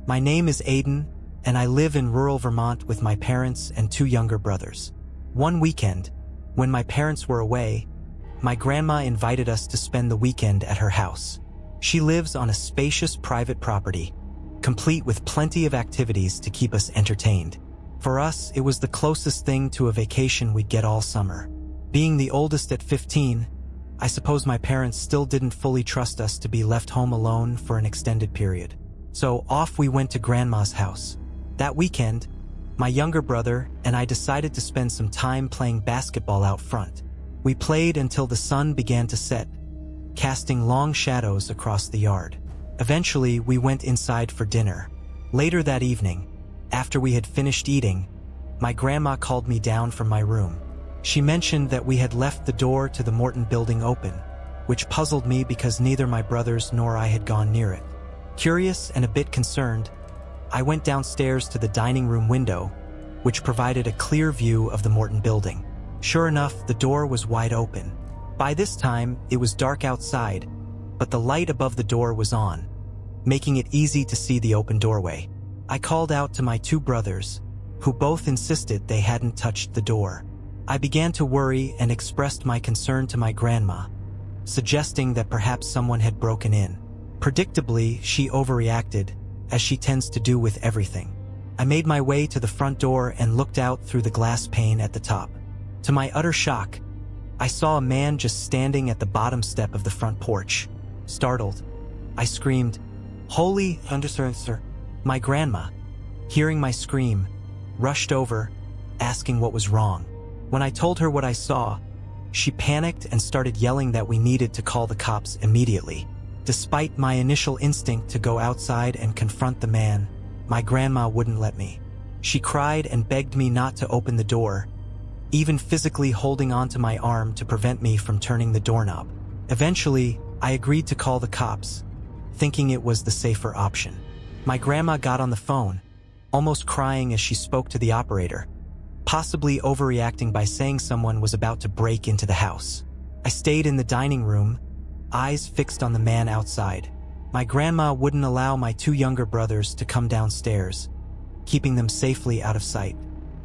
My name is Aiden, and I live in rural Vermont with my parents and 2 younger brothers. One weekend, when my parents were away, my grandma invited us to spend the weekend at her house. She lives on a spacious private property, complete with plenty of activities to keep us entertained. For us, it was the closest thing to a vacation we'd get all summer. Being the oldest at 15, I suppose my parents still didn't fully trust us to be left home alone for an extended period. So off we went to Grandma's house. That weekend, my younger brother and I decided to spend some time playing basketball out front. We played until the sun began to set, casting long shadows across the yard. Eventually, we went inside for dinner. Later that evening, after we had finished eating, my grandma called me down from my room. She mentioned that we had left the door to the Morton building open, which puzzled me because neither my brothers nor I had gone near it. Curious and a bit concerned, I went downstairs to the dining room window, which provided a clear view of the Morton building. Sure enough, the door was wide open. By this time, it was dark outside, but the light above the door was on, making it easy to see the open doorway. I called out to my 2 brothers, who both insisted they hadn't touched the door. I began to worry and expressed my concern to my grandma, suggesting that perhaps someone had broken in. Predictably, she overreacted, as she tends to do with everything. I made my way to the front door and looked out through the glass pane at the top. To my utter shock, I saw a man just standing at the bottom step of the front porch. Startled, I screamed, "Holy sir!" My grandma, hearing my scream, rushed over, asking what was wrong. When I told her what I saw, she panicked and started yelling that we needed to call the cops immediately. Despite my initial instinct to go outside and confront the man, my grandma wouldn't let me. She cried and begged me not to open the door, even physically holding onto my arm to prevent me from turning the doorknob. Eventually, I agreed to call the cops, thinking it was the safer option. My grandma got on the phone, almost crying as she spoke to the operator, possibly overreacting by saying someone was about to break into the house. I stayed in the dining room, eyes fixed on the man outside. My grandma wouldn't allow my 2 younger brothers to come downstairs, keeping them safely out of sight.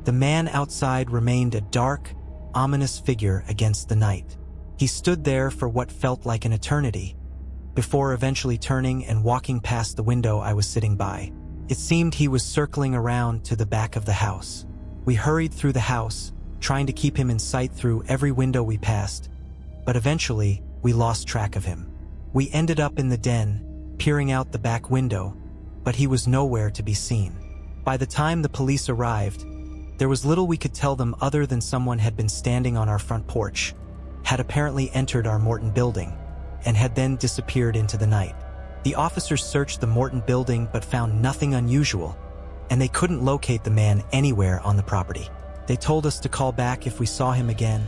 The man outside remained a dark, ominous figure against the night. He stood there for what felt like an eternity, before eventually turning and walking past the window I was sitting by. It seemed he was circling around to the back of the house. We hurried through the house, trying to keep him in sight through every window we passed, but eventually we lost track of him. We ended up in the den, peering out the back window, but he was nowhere to be seen. By the time the police arrived, there was little we could tell them other than someone had been standing on our front porch, had apparently entered our Morton building, and had then disappeared into the night. The officers searched the Morton building but found nothing unusual, and they couldn't locate the man anywhere on the property. They told us to call back if we saw him again,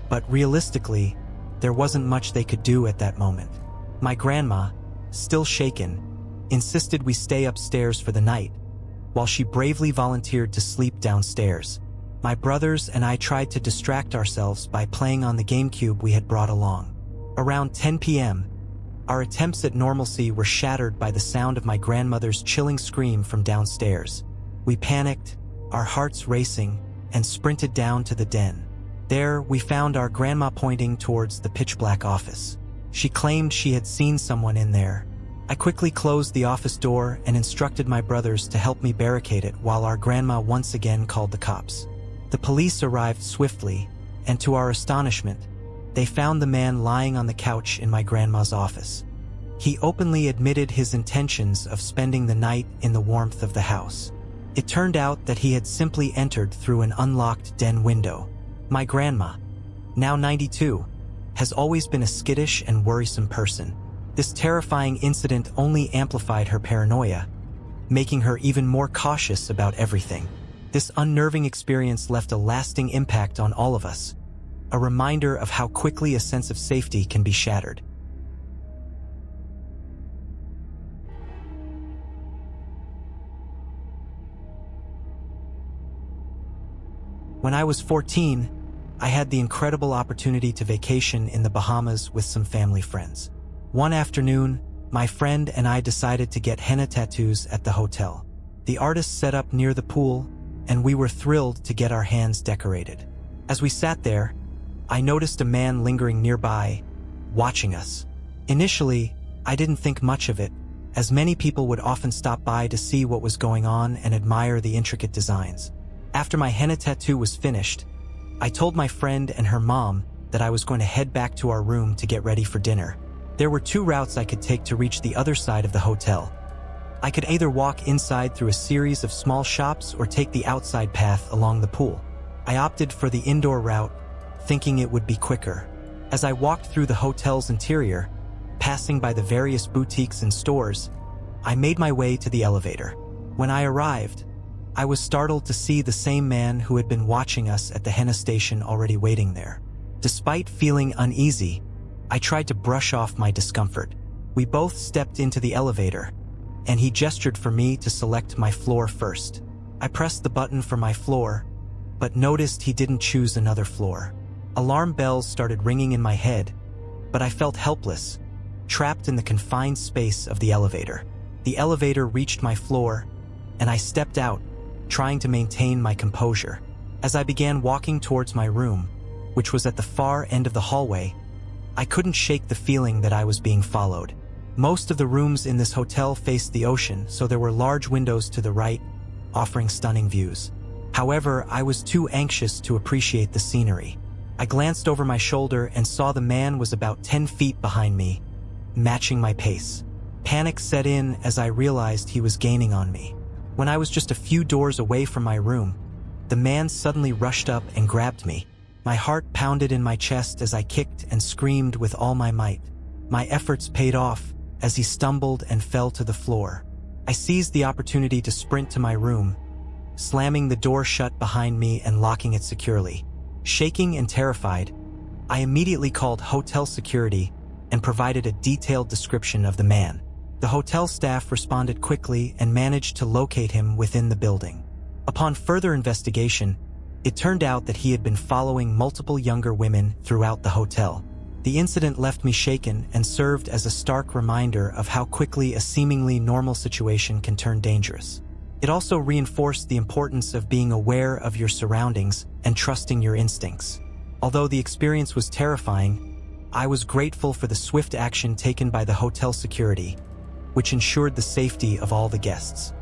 but realistically, there wasn't much they could do at that moment. My grandma, still shaken, insisted we stay upstairs for the night, while she bravely volunteered to sleep downstairs. My brothers and I tried to distract ourselves by playing on the GameCube we had brought along. Around 10 p.m., our attempts at normalcy were shattered by the sound of my grandmother's chilling scream from downstairs. We panicked, our hearts racing, and sprinted down to the den. There, we found our grandma pointing towards the pitch-black office. She claimed she had seen someone in there. I quickly closed the office door and instructed my brothers to help me barricade it while our grandma once again called the cops. The police arrived swiftly, and to our astonishment, they found the man lying on the couch in my grandma's office. He openly admitted his intentions of spending the night in the warmth of the house. It turned out that he had simply entered through an unlocked den window. My grandma, now 92, has always been a skittish and worrisome person. This terrifying incident only amplified her paranoia, making her even more cautious about everything. This unnerving experience left a lasting impact on all of us, a reminder of how quickly a sense of safety can be shattered. When I was 14, I had the incredible opportunity to vacation in the Bahamas with some family friends. One afternoon, my friend and I decided to get henna tattoos at the hotel. The artist set up near the pool, and we were thrilled to get our hands decorated. As we sat there, I noticed a man lingering nearby, watching us. Initially, I didn't think much of it, as many people would often stop by to see what was going on and admire the intricate designs. After my henna tattoo was finished, I told my friend and her mom that I was going to head back to our room to get ready for dinner. There were 2 routes I could take to reach the other side of the hotel. I could either walk inside through a series of small shops or take the outside path along the pool. I opted for the indoor route, thinking it would be quicker. As I walked through the hotel's interior, passing by the various boutiques and stores, I made my way to the elevator. When I arrived, I was startled to see the same man who had been watching us at the henna station already waiting there. Despite feeling uneasy, I tried to brush off my discomfort. We both stepped into the elevator, and he gestured for me to select my floor first. I pressed the button for my floor, but noticed he didn't choose another floor. Alarm bells started ringing in my head, but I felt helpless, trapped in the confined space of the elevator. The elevator reached my floor, and I stepped out, trying to maintain my composure. As I began walking towards my room, which was at the far end of the hallway, I couldn't shake the feeling that I was being followed. Most of the rooms in this hotel faced the ocean, so there were large windows to the right, offering stunning views. However, I was too anxious to appreciate the scenery. I glanced over my shoulder and saw the man was about 10 feet behind me, matching my pace. Panic set in as I realized he was gaining on me. When I was just a few doors away from my room, the man suddenly rushed up and grabbed me. My heart pounded in my chest as I kicked and screamed with all my might. My efforts paid off as he stumbled and fell to the floor. I seized the opportunity to sprint to my room, slamming the door shut behind me and locking it securely. Shaking and terrified, I immediately called hotel security and provided a detailed description of the man. The hotel staff responded quickly and managed to locate him within the building. Upon further investigation, it turned out that he had been following multiple younger women throughout the hotel. The incident left me shaken and served as a stark reminder of how quickly a seemingly normal situation can turn dangerous. It also reinforced the importance of being aware of your surroundings and trusting your instincts. Although the experience was terrifying, I was grateful for the swift action taken by the hotel security, which ensured the safety of all the guests.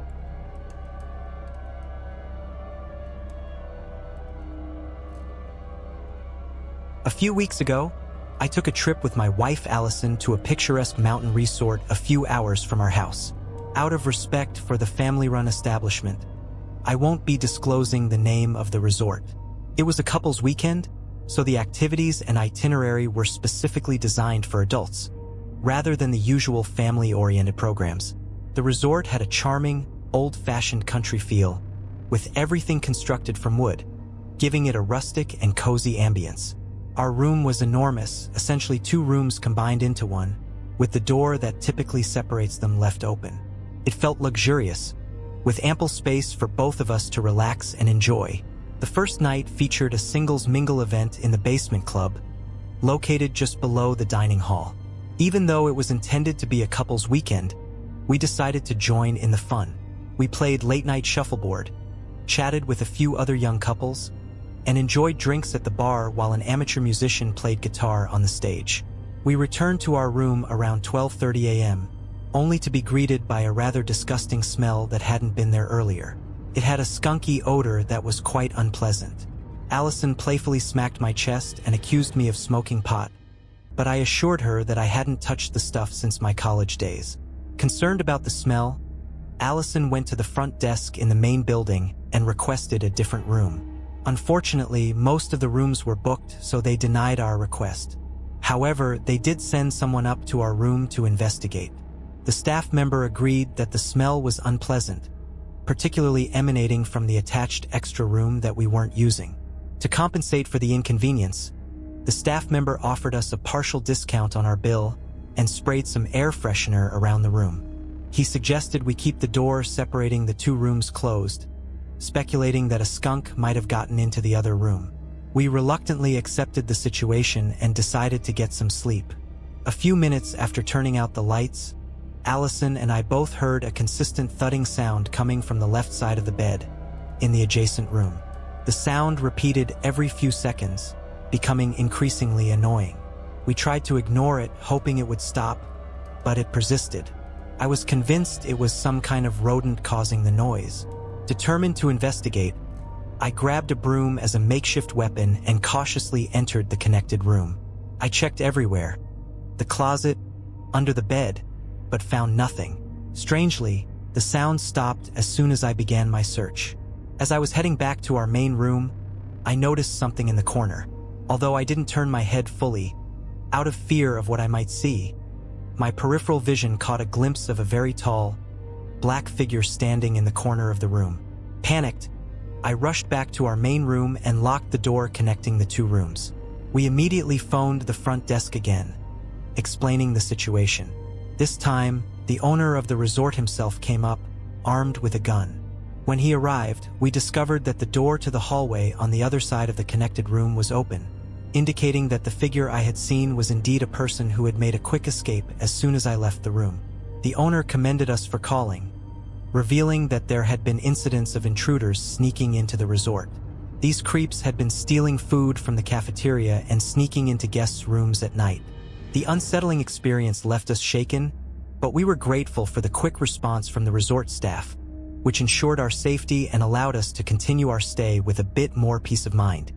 A few weeks ago, I took a trip with my wife Allison to a picturesque mountain resort a few hours from our house. Out of respect for the family-run establishment, I won't be disclosing the name of the resort. It was a couple's weekend, so the activities and itinerary were specifically designed for adults, rather than the usual family-oriented programs. The resort had a charming, old-fashioned country feel, with everything constructed from wood, giving it a rustic and cozy ambience. Our room was enormous, essentially 2 rooms combined into one, with the door that typically separates them left open. It felt luxurious, with ample space for both of us to relax and enjoy. The first night featured a singles mingle event in the basement club, located just below the dining hall. Even though it was intended to be a couple's weekend, we decided to join in the fun. We played late-night shuffleboard, chatted with a few other young couples, and enjoyed drinks at the bar while an amateur musician played guitar on the stage. We returned to our room around 12:30 a.m., only to be greeted by a rather disgusting smell that hadn't been there earlier. It had a skunky odor that was quite unpleasant. Allison playfully smacked my chest and accused me of smoking pot, but I assured her that I hadn't touched the stuff since my college days. Concerned about the smell, Allison went to the front desk in the main building and requested a different room. Unfortunately, most of the rooms were booked, so they denied our request. However, they did send someone up to our room to investigate. The staff member agreed that the smell was unpleasant, particularly emanating from the attached extra room that we weren't using. To compensate for the inconvenience, the staff member offered us a partial discount on our bill and sprayed some air freshener around the room. He suggested we keep the door separating the 2 rooms closed, speculating that a skunk might have gotten into the other room. We reluctantly accepted the situation and decided to get some sleep. A few minutes after turning out the lights, Allison and I both heard a consistent thudding sound coming from the left side of the bed, in the adjacent room. The sound repeated every few seconds, becoming increasingly annoying. We tried to ignore it, hoping it would stop, but it persisted. I was convinced it was some kind of rodent causing the noise. Determined to investigate, I grabbed a broom as a makeshift weapon and cautiously entered the connected room. I checked everywhere, the closet, under the bed, but found nothing. Strangely, the sound stopped as soon as I began my search. As I was heading back to our main room, I noticed something in the corner. Although I didn't turn my head fully, out of fear of what I might see, my peripheral vision caught a glimpse of a very tall, black figure standing in the corner of the room. Panicked, I rushed back to our main room and locked the door connecting the two rooms. We immediately phoned the front desk again, explaining the situation. This time, the owner of the resort himself came up, armed with a gun. When he arrived, we discovered that the door to the hallway on the other side of the connected room was open, indicating that the figure I had seen was indeed a person who had made a quick escape as soon as I left the room. The owner commended us for calling, revealing that there had been incidents of intruders sneaking into the resort. These creeps had been stealing food from the cafeteria and sneaking into guests' rooms at night. The unsettling experience left us shaken, but we were grateful for the quick response from the resort staff, which ensured our safety and allowed us to continue our stay with a bit more peace of mind.